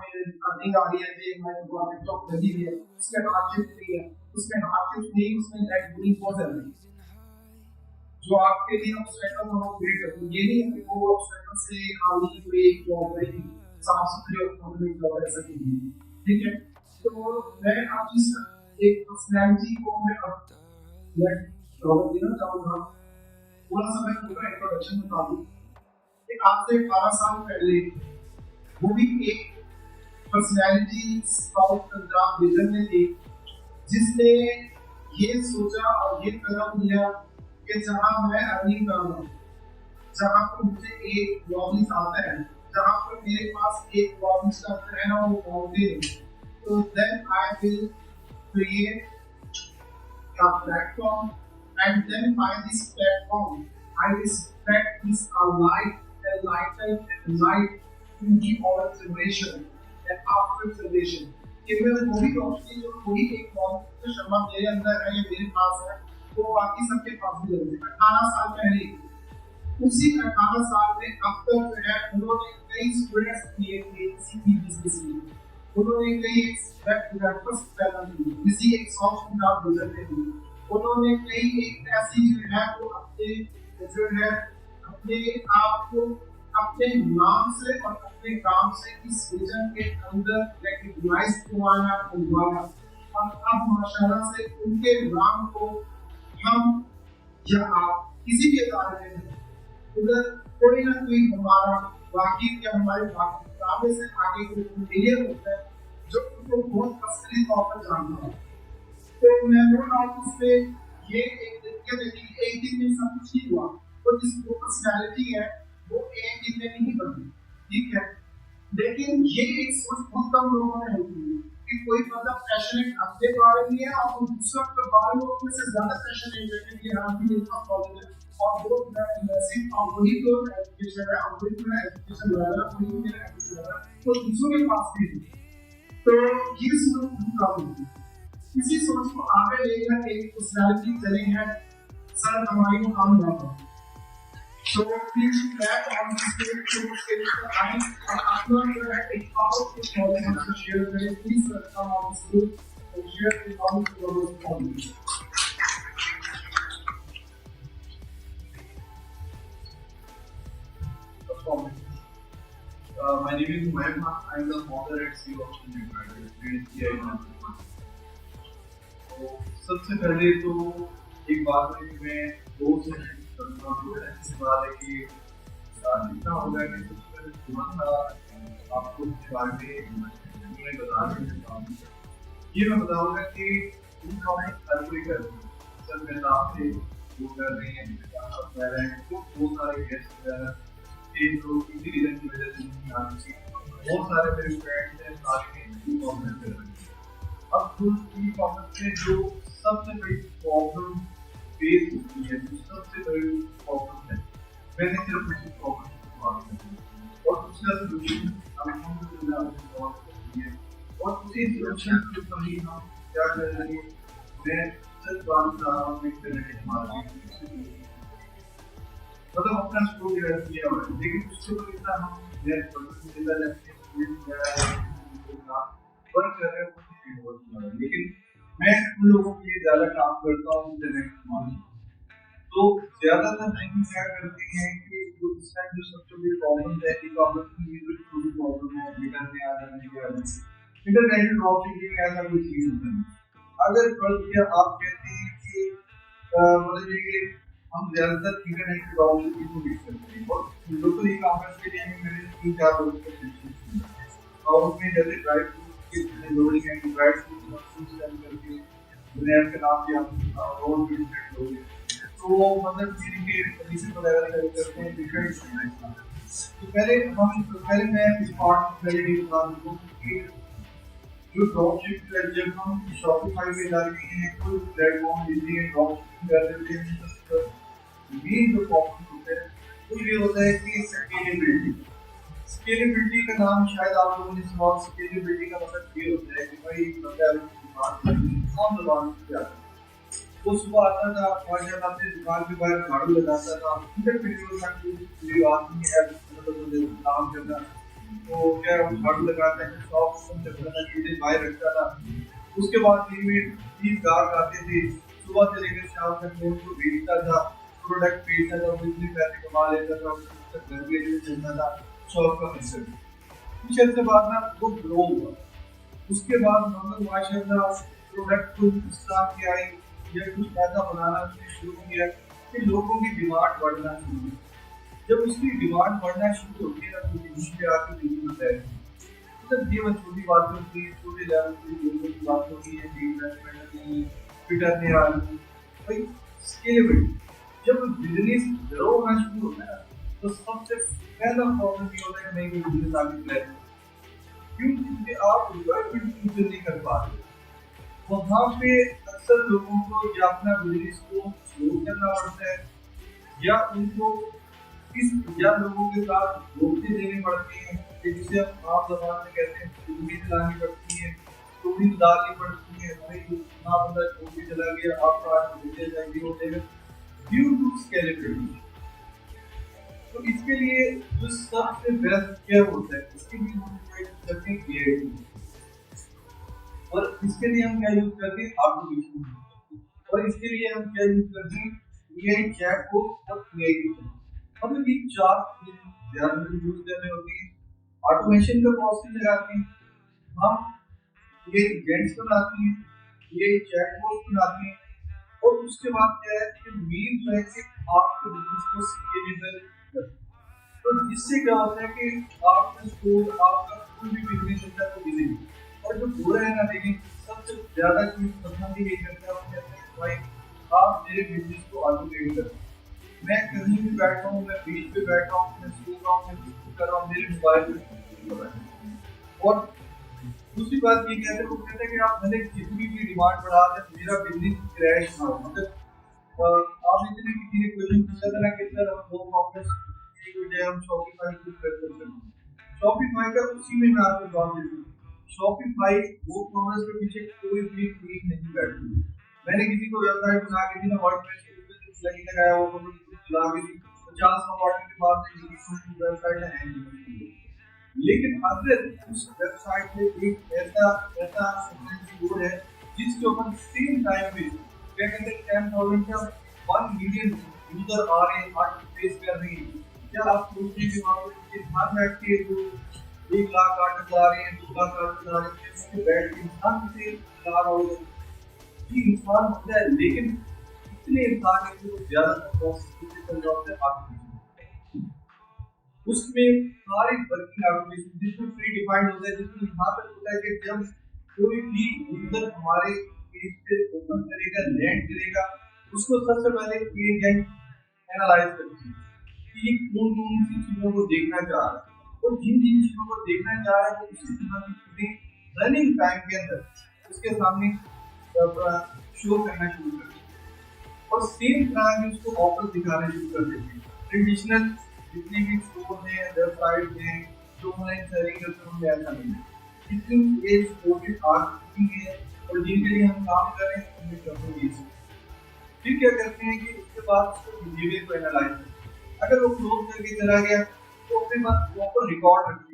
हमें अर्निंग आ रही है कि हमारी गवर्नमेंट जॉब लगी हुई है, उसमें हार्डशिप नहीं है, उसमें हार्डशिप नहीं, उसमें दैट डूइंग फॉर सर्विस जो आपके लिए ऑब्स्टेकल को क्रिएट करती है। ये नहीं है कि वो ऑब्स्टेकल से खाली कोई एक जॉब है, साफ सुथरी और परमानेंट जॉब ऐसा नहीं है, ठीक है। तो मैं आप जिस एक पर्सनैलिटी को मैं देना चाहूँगा, थोड़ा सा मैं पूरा इंट्रोडक्शन बता दूँ कि आज से 18 साल पहले वो भी एक पर्सनैलिटी साउथ पंजाब रीजन में थी जिसने ये सोचा और ये कदम लिया कि जहाँ मैं अर्निंग कर रहा हूँ, जहाँ पर मुझे एक लॉबिस आता है, जहाँ पर मेरे पास एक लॉबिस का है ना वो माउंटेन, तो then I will create a platform and then by this platform I will spread this light into our generation and after generation. केवल वही रोशनी जो कोई एक मौजूद शर्मा मेरे अंदर है या मेरे पास है वो बाकी सबके पास भी लगे। 18 साल पहले उसी 18 साल में अब तक जो है उन्होंने कई स्टूडेंट्स क्रिएट किए किसी भी बिजनेस में, उन्होंने कई डेवलपर्स पैदा किए किसी एक सॉफ्ट जॉब गुजरते हुए, उन्होंने कई एक ऐसी जो है वो अपने जो है अपने आप को अपने नाम से और अपने काम से इस विजन के अंदर रिकॉग्नाइज करवाया बुलवाया और अब माशाल्लाह से उनके नाम को हम या आप किसी भी इदारे में उधर कोई ना कोई हमारा वाकिफ या हमारे काबे से आगे कोई मिलियन होता है जो उनको बहुत पर्सनली तौर पर जानता है। तो मैं नो डाउट इसमें ये एक दिन में सब कुछ नहीं हुआ, तो जिस वो पर्सनैलिटी है वो एक दिन में नहीं बनी, ठीक है। लेकिन ये एक सोच बहुत कम लोगों में होती है कि कोई मतलब पैशनेट अपने बारे में है और दूसरा के बारे में उसमें से ज्यादा पैशनेट है कि हम भी इनका कॉलेज है और वो नर्सिंग और वही तो एजुकेशन है और वही तो एजुकेशन लेवल वही मेरा एजुकेशन लेवल तो दूसरों के पास भी है। तो ये सोच बहुत कम होती है। इसी सोच को आगे लेकर एक पर्सनैलिटी चले हैं सर हमारी मुकाम लाता। So please clap on the stage to stage the time and upload your एक powerful knowledge हमसे share करें। Please come on the stage and share the knowledge to our audience. My name is Humayun Khan. I am the founder and CEO of Student तो सबसे पहले तो एक बात है कि मैं दो से ऐसी बात है कि जितना होगा कि आपको बारे में बता दें ये मैं बताऊंगा कि हर कोई कर सर मैं आपसे वो कर रहे हैं तो बहुत सारे गेस्ट लोग किसी रीजन की वजह से नहीं आ रही, बहुत सारे मेरे फ्रेंड्स हैं सारे कॉमेंट कर रहे हैं। अब जो ई कॉमर्स में जो सबसे बड़ी प्रॉब्लम फेस होती है, जो सबसे बड़ी प्रॉब्लम है, मैंने सिर्फ इसी प्रॉब्लम की बात की और उसका सोल्यूशन हम और उसी सोल्यूशन के ऊपर ही हम क्या कर रहे हैं। मैं सच बात कर रहा हूँ इंटरनेट मार्केटिंग मतलब अपना स्टोर डेवलप किया हुआ है, लेकिन उसके ऊपर इतना हम वर्क कर रहे हैं, लेकिन मैं उन लोगों के लिए ज्यादा काम करता हूँ इंटरनेट मार्केटिंग। तो ज्यादातर टाइम क्या करते हैं कि इस टाइम जो सबसे बड़ी प्रॉब्लम है ई कॉमर्स की, जो छोटी प्रॉब्लम है रिटर्न में आ जाने की वजह से इंटरनेट ड्रॉपशिपिंग ऐसा कोई चीज होता है। अगर फर्ज किया आप कहते हैं कि मतलब ये हम ज्यादातर इंटरनेट के ड्रॉपशिपिंग को यूज करते हैं और लोकल ई कॉमर्स के लिए मैंने 3-4 लोगों को सेलेक्शन किया और उसमें जैसे ड्राइव फ्रूट के लोडिंग है, ड्राइव फ्रूट करके ब्रांड का नाम दिया रोड बिजनेस लोग, तो मतलब जिनके सर्विसेज वगैरह करते हैं डिफरेंट। तो पहले मैं इस पार्ट पहले ही बता दूं कि जो ड्रॉपशिप है, जब हम शॉपिफाई पे जाते हैं कोई प्लेटफॉर्म लेते हैं ड्रॉपशिपिंग कर देते हैं, मेन जो प्रॉब्लम होता है वो ये होता है कि स्केलेबिलिटी का नाम शायद आप लोगों ने सुना। स्केलेबिलिटी का मतलब ये होता है कि भाई बंदा कौन दुकान पे जाता है, वो सुबह आता था माशाल्लाह अपनी दुकान के बाहर झाड़ू लगाता था, इंटरप्रेन्योर का जो आदमी है मतलब काम करना तो क्या हम झाड़ू लगाते हैं, शॉप ओपन करता था, चीजें बाहर रखता था। उसके बाद दिन में 30 ग्राहक आते थे, सुबह से लेकर शाम तक मैं उनको बेचता था, प्रोडक्ट बेचता था, बिजली पैसे कमा लेता था, उससे घर पे जो चलता था, शॉप का खर्चा। कुछ अर्से बाद ना वो ग्रो हुआ। उसके बाद मतलब माशाल्लाह प्रोडक्ट को इस तरह की आई या कुछ ऐसा बनाना उसने शुरू किया कि लोगों की डिमांड बढ़ना शुरू हुई। जब उसकी डिमांड बढ़ना शुरू होती है ना तो बिजनेस पे आके बिजनेस होता है। मतलब ये मैं छोटी बात होती है, छोटे लेवल पे लोगों की बात होती है कि इन्वेस्टमेंट नहीं, ट्विटर ने आ गई भाई, स्केलेबिलिटी। जब बिजनेस ग्रो होना शुरू होता है ना तो सबसे पहला प्रॉब्लम ये होता है कि नहीं कोई बिजनेस आगे प्लान, क्योंकि आप रिक्वायरमेंट फुलफिल नहीं कर पा रहे। वहाँ पे अक्सर लोगों को या अपना बिजनेस को शुरू करना पड़ता है या उनको इस या लोगों के साथ दोस्ती देनी पड़ती है कि जिसे हम आम जबान में कहते हैं फिल्मी दिलानी पड़ती है, स्टोरी डालनी पड़ती है, भाई ना बंदा छोड़ के चला गया आपका आज मुझे चाहिए हो जाएगा ड्यू टू स्केलेबिलिटी। तो इसके लिए जो सबसे बेस्ट क्या होता है इसके लिए हम करते हैं क्रिएटिविटी, और इसके लिए हम क्या यूज करते हैं ऑटोमेशन, और इसके लिए हम क्या यूज करते हैं एआई चैट को और क्रिएटिविटी। मतलब ये चार ध्यान में यूज करने होती है। ऑटोमेशन का कॉस्ट लगाते हैं हम, ये एजेंट्स बनाते हैं, ये चैटबॉट बनाते हैं, और उसके बाद क्या है कि मेन जो है कि आपके बिजनेस को स्केलेबल करते हैं। तो जिससे क्या होता है कि आपका स्टोर आपका कोई भी बिजनेस होता है तो इजीली, और जो बुरा है ना लेकिन सबसे ज्यादा चीज पसंद ही नहीं करता, वो कहते हैं भाई आप मेरे बिजनेस को ऑटोमेट करो। मैं कहीं भी बैठा हूँ, मैं बीच पे बैठा हूँ, मैं सो रहा हूँ, मैं कुछ कर रहा हूँ, मेरे मोबाइल पे। और दूसरी बात ये कहते हैं, वो कहते हैं कि आप भले कितनी भी डिमांड बढ़ा दें मेरा बिजनेस क्रैश ना हो। मतलब आप इतने किसी ने क्वेश्चन पूछा था ना कि सर हम दो प्रॉब्लम्स की वजह हम शॉपिफाई को कर सकते हैं। शॉपिफाई का उसी में मैं आपको जवाब देता हूँ। शॉपिफाई वो कॉमर्स के पीछे कोई भी टीम नहीं बैठी। मैंने किसी को वेबसाइट बना के दी ना, वर्डप्रेस के ऊपर लगी लगाया वो चला के दी 50 नंबर के बाद में किसी वेबसाइट हैंग नहीं हुई। लेकिन अगर उस वेबसाइट में एक ऐसा ऐसा कोड है जिसके ऊपर सेम टाइम पे क्या कहते हैं 10,000 का 1 मिलियन यूजर आ रहे हैं, हार्ट फेस कर रहे हैं, क्या आप सोचते हैं कि वहाँ पर इंसान बैठती है जो 1 लाख आर्ट चला रहे हैं, 2 लाख आर्ट चला रहे हैं, उसके बैठ के इंसान से चला रहा होगा? ये इंसान होता है, लेकिन इतने इंसान है जो ज्यादा चल रहा होता है आर्टिफिशियल, उसमें सारी वर्किंग एप्लीकेशन जिसमें प्री डिफाइंड होता है, जिसमें यहाँ तक होता है कि जब कोई भी यूजर हमारे पेज पे ओपन करेगा, लैंड करेगा, उसको सबसे पहले एजेंट एनालाइज करती है कि ये कौन कौन सी चीजों को देखना चाह रहा है, और जिन जिन चीजों को देखना चाह रहा है वो उसी तरह की चीजें रनिंग टाइम के अंदर उसके सामने शो करना शुरू कर देती है, और सेम तरह में उसको ऑफर दिखाना शुरू कर देती है। ट्रेडिशनल जितने भी स्टोर हैं, वेबसाइट हैं, जो ऑनलाइन सेलिंग करते हैं, उनमें ऐसा नहीं है। जितनी एज कोविड आ चुकी है और जिनके लिए हम काम कर रहे हैं उनमें करते हैं। फिर क्या करते हैं कि उसके बाद उसको बिहेवियर को एनालाइज करते हैं। अगर वो क्लोज करके चला गया तो अपने पास प्रॉपर रिकॉर्ड रखते हैं